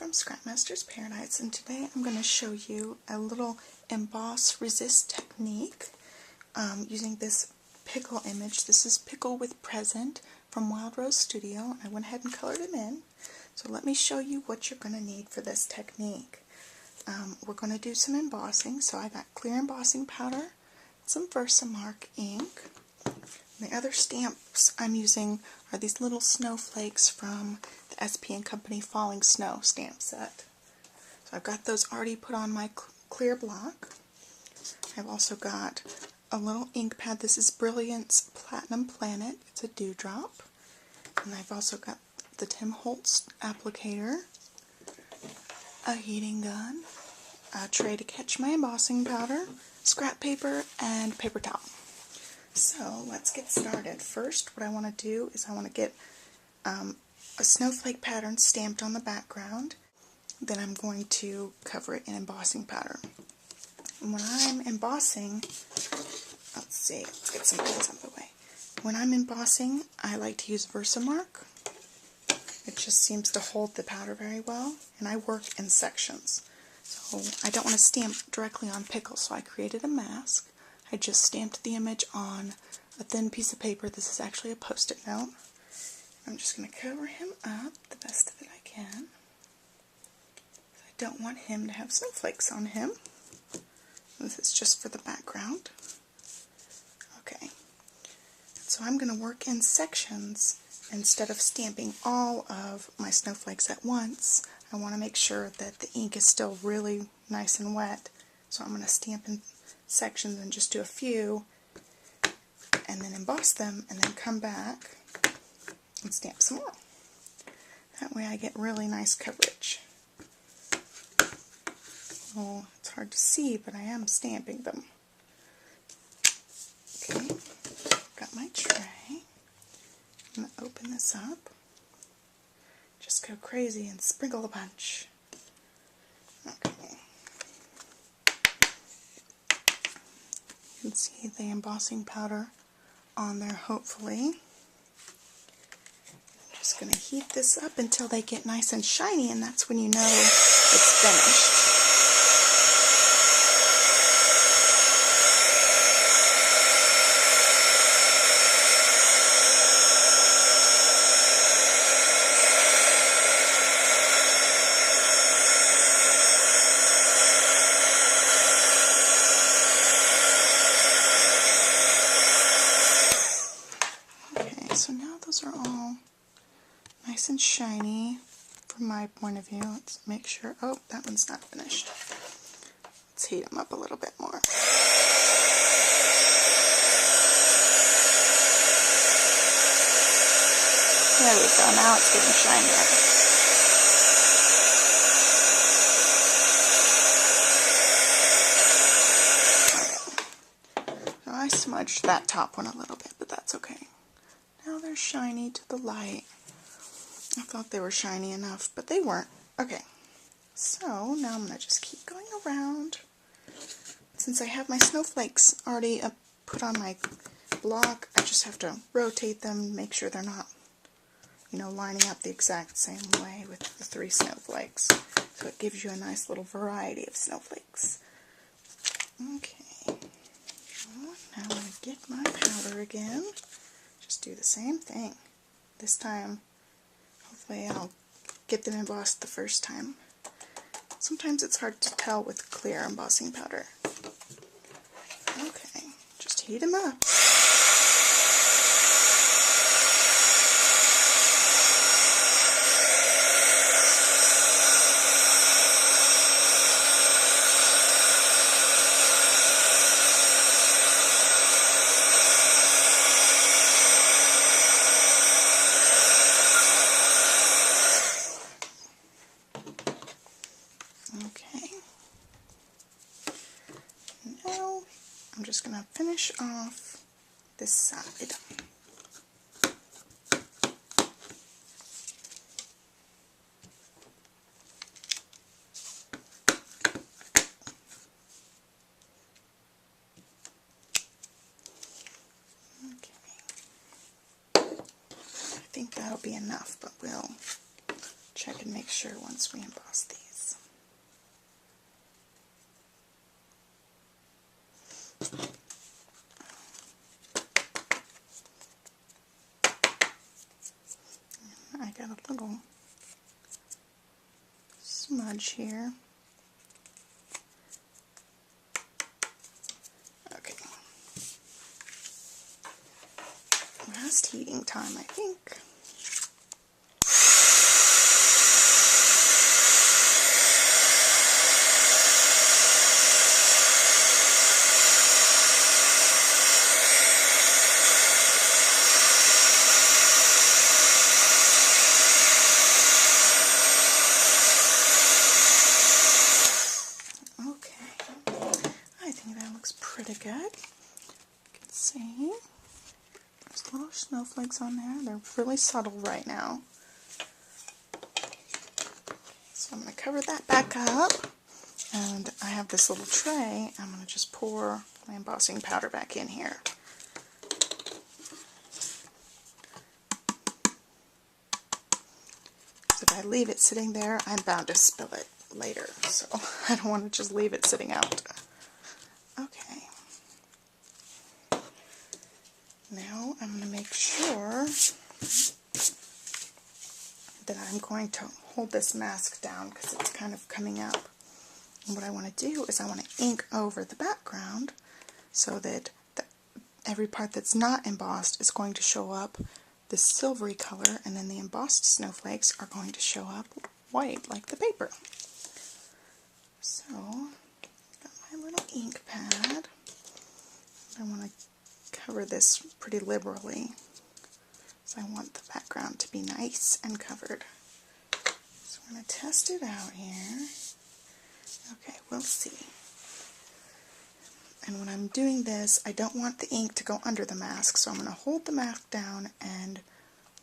from Scrapmaster's Paradise, and today I'm going to show you a little emboss resist technique using this pickle image. This is Pickle with Present from Wild Rose Studio. I went ahead and colored him in. So let me show you what you're going to need for this technique. We're going to do some embossing, so I got clear embossing powder, some Versamark ink. The other stamps I'm using are these little snowflakes from the SP & Company Falling Snow stamp set. So I've got those already put on my clear block. I've also got a little ink pad. This is Brilliance Platinum Planet. It's a dewdrop. And I've also got the Tim Holtz applicator, a heating gun, a tray to catch my embossing powder, scrap paper, and paper towel. So let's get started. First, what I want to do is I want to get a snowflake pattern stamped on the background. Then I'm going to cover it in embossing powder. And when I'm embossing, let's get some things out of the way. When I'm embossing, I like to use Versamark. It just seems to hold the powder very well, and I work in sections. So I don't want to stamp directly on pickle, so I created a mask. I just stamped the image on a thin piece of paper. This is actually a Post-it note. I'm just going to cover him up the best that I can. I don't want him to have snowflakes on him. This is just for the background. Okay. So I'm going to work in sections instead of stamping all of my snowflakes at once. I want to make sure that the ink is still really nice and wet. So I'm going to stamp in sections and just do a few and then emboss them and then come back and stamp some more. That way I get really nice coverage. Oh, it's hard to see, but I am stamping them. Okay, got my tray. I'm going to open this up. Just go crazy and sprinkle a bunch. Okay. You can see the embossing powder on there, hopefully. I'm just going to heat this up until they get nice and shiny, and that's when you know it's finished. So now those are all nice and shiny from my point of view. Let's make sure. Oh, that one's not finished. Let's heat them up a little bit more. There we go. Now it's getting shinier. Okay. So I smudged that top one a little bit, but that's okay. Now they're shiny to the light. I thought they were shiny enough, but they weren't. Okay, so now I'm going to just keep going around. Since I have my snowflakes already put on my block, I just have to rotate them, make sure they're not, lining up the exact same way with the 3 snowflakes. So it gives you a nice little variety of snowflakes. Okay, so now I'm going to get my powder again. Just do the same thing. This time, hopefully I'll get them embossed the first time. Sometimes it's hard to tell with clear embossing powder. Okay, just heat them up. Okay, now I'm just going to finish off this side. Okay, I think that'll be enough, but we'll check and make sure once we emboss these. I got a little smudge here. Okay. Last heating time, I think. Pretty good. You can see there's little snowflakes on there. They're really subtle right now. So I'm going to cover that back up, and I have this little tray. I'm going to just pour my embossing powder back in here. So if I leave it sitting there, I'm bound to spill it later, so I don't want to just leave it sitting out. Okay. Now I'm going to make sure that I'm going to hold this mask down because it's kind of coming up. And what I want to do is I want to ink over the background so that every part that's not embossed is going to show up this silvery color, and then the embossed snowflakes are going to show up white like the paper. So, got my little ink pad. I want to cover this pretty liberally, so I want the background to be nice and covered. So I'm going to test it out here. Okay, we'll see. And when I'm doing this, I don't want the ink to go under the mask, so I'm going to hold the mask down and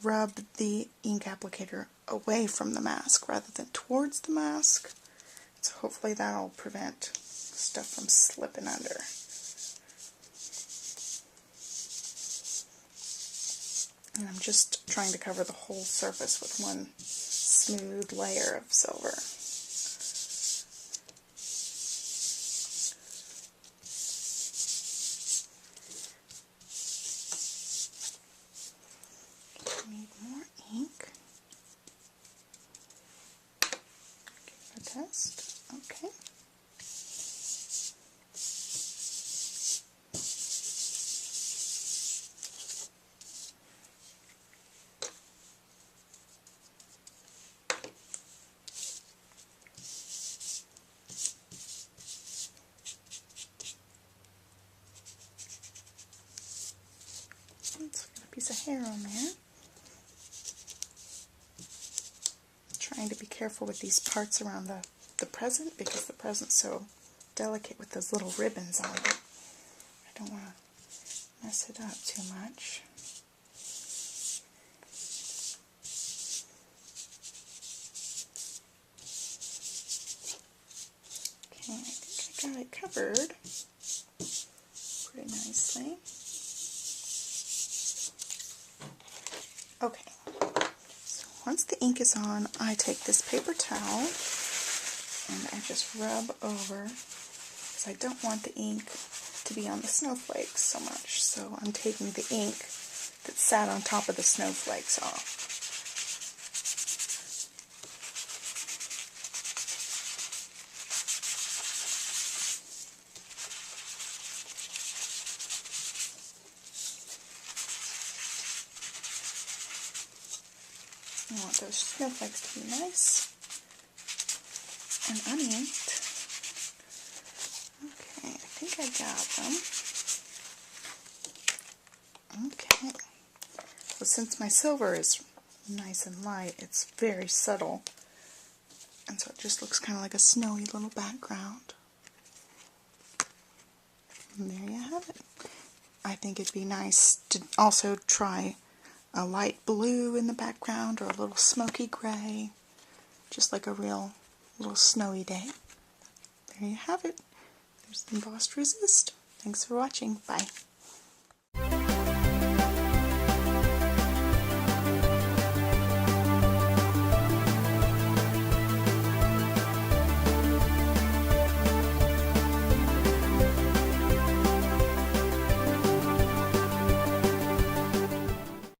rub the ink applicator away from the mask rather than towards the mask. So hopefully that'll prevent stuff from slipping under. And I'm just trying to cover the whole surface with one smooth layer of silver. Need more ink. Give it a test. Okay. Let's get a piece of hair on there. Trying to be careful with these parts around the present because the present's so delicate with those little ribbons on it. I don't want to mess it up too much. Okay, I think I got it covered pretty nicely. Okay, so once the ink is on, I take this paper towel and I just rub over, because I don't want the ink to be on the snowflakes so much, so I'm taking the ink that sat on top of the snowflakes off. I want those snowflakes to be nice and uninked. Okay, I think I got them. Okay. So since my silver is nice and light, it's very subtle. And so it just looks kind of like a snowy little background. And there you have it. I think it'd be nice to also try a light blue in the background or a little smoky gray, just like a real little snowy day. There you have it. There's Embossed Resist. Thanks for watching. Bye.